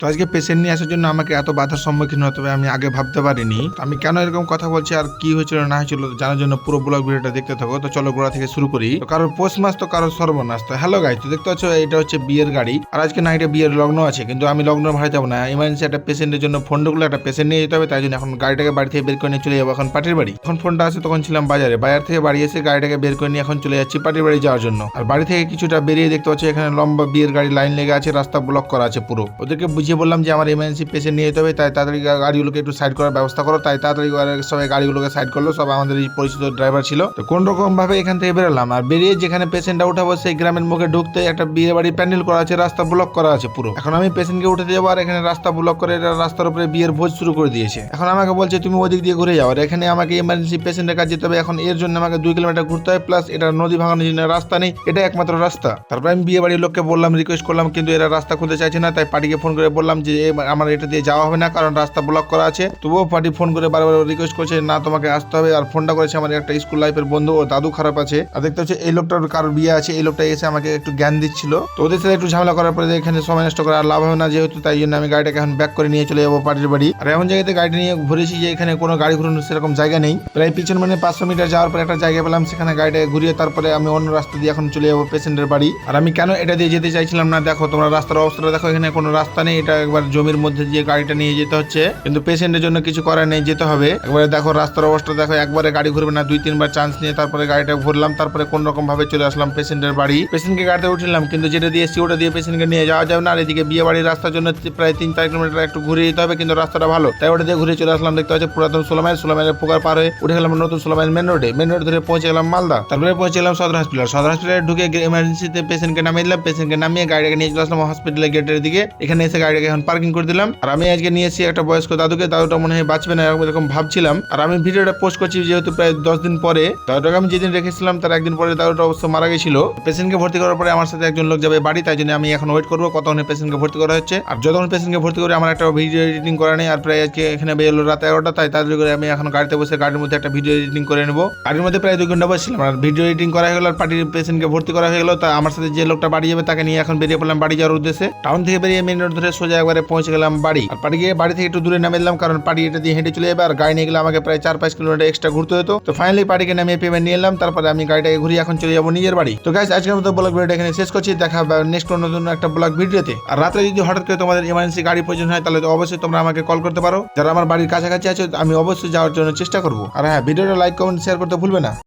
তো আজকে পেশেন্ট নিয়ে আসার জন্য আমাকে এত বাধার সম্মুখীন হতে হবে আমি আগে ভাবতে পারিনি। আমি কেন এরকম কথা বলছি আর কি হয়েছিল না হয়েছিল জানার জন্য পুরো ব্লগ ভিডিওটা দেখতে থাকো। তো চলো গোড়া থেকে শুরু করি। তো কারোর পোস্ট মাস তো কারোর সর্বনাশ। তো হ্যালো গাইস, তো দেখতে পাচ্ছ এটা হচ্ছে বিয়ের গাড়ি আর আজকে নাইটে বিয়ের লগ্ন আছে, কিন্তু আমি লগ্ন ভাড়া যাবো না। ইমার্জেন্সি একটা পেশেন্টের জন্য ফোন ঢুকলো, একটা পেশেন্ট নিয়ে যেতে হবে, তাই জন্য এখন গাড়িটাকে বাড়ি থেকে বের করে নিয়ে চলে যাবো এখন পার্টির বাড়ি। এখন ফোনটা আছে তখন ছিলাম বাজারে, বাজার থেকে বাড়ি এসে গাড়িটাকে বের করে নিয়ে এখন চলে যাচ্ছি পার্টির বাড়ি যাওয়ার জন্য। আর বাড়ি থেকে কিছুটা বেরিয়ে দেখতে পাচ্ছি এখানে লম্বা বিয়ের গাড়ি লাইন লেগে আছে, রাস্তা ব্লক করা আছে পুরো। ওদেরকে বুঝিয়ে বললাম যে আমার ইমার্জেন্সি পেশেন্ট নিয়ে যেতে হবে, তাই তাড়াতাড়ি গাড়িগুলোকে একটু সাইড করার ব্যবস্থা করো। তাই তাড়াতাড়ি সবাই গাড়িগুলোকে সাইড করলো, সব আমাদের এই পরিচিত ড্রাইভার ছিল। তো কোন রকম ভাবে এখান থেকে বেরোলাম, আর বেরিয়ে যেখানে পেশেন্টটা উঠাবো সেই গ্রামের মুখে ঢুকতে একটা বিয়ে বাড়ি প্যান্ডেল করা আছে, রাস্তা ব্লক করা আছে পুরো। এখন আমি পেশেন্টকে উঠে যাবো আর এখানে রাস্তা ব্লক করে রাস্তার উপরে বিয়ের ভোজ শুরু করে দিয়েছে। এখন আমাকে বলছে তুমি ওদিক দিয়ে ঘুরে যাও, আর এখানে আমাকে ইমার্জেন্সি পেশেন্টের কাছে যেতে হবে। এখন এর জন্য আমাকে 2 কিলোমিটার ঘুরতে হয়, প্লাস এটা নদী ভাঙানোর জন্য রাস্তা নেই, এটা একমাত্র রাস্তা। তারপরে আমি বিয়ে বাড়ির লোককে বললাম, রিকোয়েস্ট করলাম, কিন্তু এরা রাস্তা খুলতে চাইছে না। তাই পার্টিকে ফোন করে বললাম যে আমার এটা দিয়ে যাওয়া হবে না, কারণ রাস্তা ব্লক করা আছে। তবুও পার্টি ফোন করে বারবার রিকোয়েস্ট করছে না তোমাকে আসতে হবে। আর ফোনটা করেছে আমার একটা স্কুল লাইফের বন্ধু, ও দাদু খারাপ আছে। আর দেখতে হচ্ছে এই লোকটার কারোর বিয়ে আছে, এই লোকটা এসে আমাকে একটু জ্ঞান দিচ্ছিল। তো ওদের সাথে একটু ঝামেলা করার পরে এখানে সময় নষ্ট করা আর লাভ হবে না যেহেতু, তাই জন্য আমি গাড়িটাকে এখন ব্যাক করে নিয়ে চলে যাবো পার্টির বাড়ি। আর এমন জায়গাতে গাড়িটা নিয়ে ঘুরেছি যে এখানে কোনো গাড়ি ঘুরানোর সেরকম জায়গা নেই। প্রায় পিছন মানে 500 মিটার যাওয়ার পর একটা জায়গা পেলাম, সেখানে গাড়িটাকে ঘুরিয়ে তারপরে আমি অন্য রাস্তা দিয়ে এখন চলে যাবো পেশেন্টের বাড়ি। আর আমি কেন এটা দিয়ে যেতে চাইছিলাম না, দেখো তোমরা রাস্তার অবস্থাটা দেখো, এখানে কোনো রাস্তা নেই, এটা একবার জমির মধ্যে দিয়ে গাড়িটা নিয়ে যেতে হচ্ছে, কিন্তু পেশেন্টের জন্য কিছু করার নেই, যেতে হবে। একবারে দেখো রাস্তার অবস্থা দেখো, একবারে গাড়ি ঘুরবে না, 2-3 বার চান্স নিয়ে তারপরে গাড়িটা ঘুরলাম, তারপরে কোন রকম ভাবে চলে আসলাম পেশেন্টের বাড়ি। পেশেন্টকে গাড়িতে উঠলাম, কিন্তু যেটা দিয়ে এসছি ওটা দিয়ে পেশেন্টকে নিয়ে যাওয়া যাবে না। আর এদিকে বিয়ে বাড়ির রাস্তার জন্য প্রায় 3-4 কিলোমিটার একটু ঘুরে যেতে হবে, কিন্তু রাস্তাটা ভালো, তাই ওটা দিয়ে ঘুরে চলে আসলাম। দেখতে পাচ্ছি পুরাতন 16 মাইলের পোকার পার হয়ে উঠে গেলাম নতুন 16 মাইল মেন রোডে। মেন রোড ধরে পৌঁছে গেলাম মালদা, তারপরে পৌঁছে গেলাম সদর হসপিটাল। সদর হসপিটালে ঢুকে এমার্জেন্সিতে পেশেন্টকে নামিয়ে দিলাম, পেশেন্টকে নামিয়ে গাড়িটাকে নিয়ে চলে আসলাম হসপিটালের গেটের দিকে। এখানে এসে গাড়িটাকে এখন পার্কিং করে দিলাম। আর আমি আজকে নিয়ে এসেছি একটা বয়স্ক দাদুকে, দাদুটা মনে হয় বাঁচবে না এরকম ভাবছিলাম। আর আমি ভিডিওটা পোস্ট করছি যেহেতু প্রায় 10 দিন পরে, দাদুটাকে আমি যেদিন রেখেছিলাম তার একদিন পরে দাদুটা অবশ্য মারা গেছিল। পেশেন্টকে ভর্তি করার পরে আমার সাথে একজন লোক যাবে বাড়ি, তাই জন্য আমি এখন ওয়েট করবো কতক্ষণে পেশেন্টকে ভর্তি করা হচ্ছে। আর যতক্ষণ পেশেন্টকে ভর্তি করে আমার একটা ভিডিও এডিটিং করা নেই, আর প্রায় আজকে এখানে বেরোলো রাত 11টা, তাই তাড়াতাড়ি করে আমি এখন গাড়িতে বসে গাড়ির মধ্যে একটা ভিডিও এডিটিং করে নেবো। গাড়ির মধ্যে প্রায় 2 ঘন্টা বসছিলাম, আর ভিডিও এডিটিং করা হয়ে গেল, আর পার্টির পেশেন্টকে ভর্তি করা হয়ে গেল। তা আমার সাথে যে লোকটা বাড়ি যাবে তাকে নিয়ে এখন বেরিয়ে পড়লাম বাড়ি যাওয়ার উদ্দেশ্যে। টাউন থেকে বেরিয়ে মেন রোড ধরে সোজা একবারে পৌঁছে গেলাম বাড়ি। আর পার্টি গিয়ে বাড়ি থেকে একটু দূরে নামে দিলাম, কারণ পার্টি এটা দিয়ে হেঁটে চলে যাবে, আর গাড়ি নিয়ে গেলে আমাকে প্রায় 4-5 কিলোমিটার এক্সট্রা ঘুরতে হতো। তো ফাইনালি পার্টিকে নামিয়ে পেমেন্ট নিয়ে এলাম, তারপরে আমি গাড়িটাকে ঘুরিয়ে এখন চলে যাবো নিজের বাড়ি। তো গাইস আজকের মতো ব্লগ ভিডিওটা এখানে শেষ করছি, দেখা হবে নেক্সট নতুন একটা ব্লগ ভিডিওতে। আর রাতে যদি হঠাৎ করে তোমাদের ইমার্জেন্সি গাড়ি প্রয়োজন হয় তাহলে তো অবশ্যই তোমরা আমাকে কল করতে পারো। যারা আমার বাড়ির কাছাকাছি আছে আমি অবশ্যই যাওয়ার জন্য চেষ্টা করবো। আর হ্যাঁ, ভিডিওটা লাইক কমেন্ট শেয়ার করতে ভুলবে না।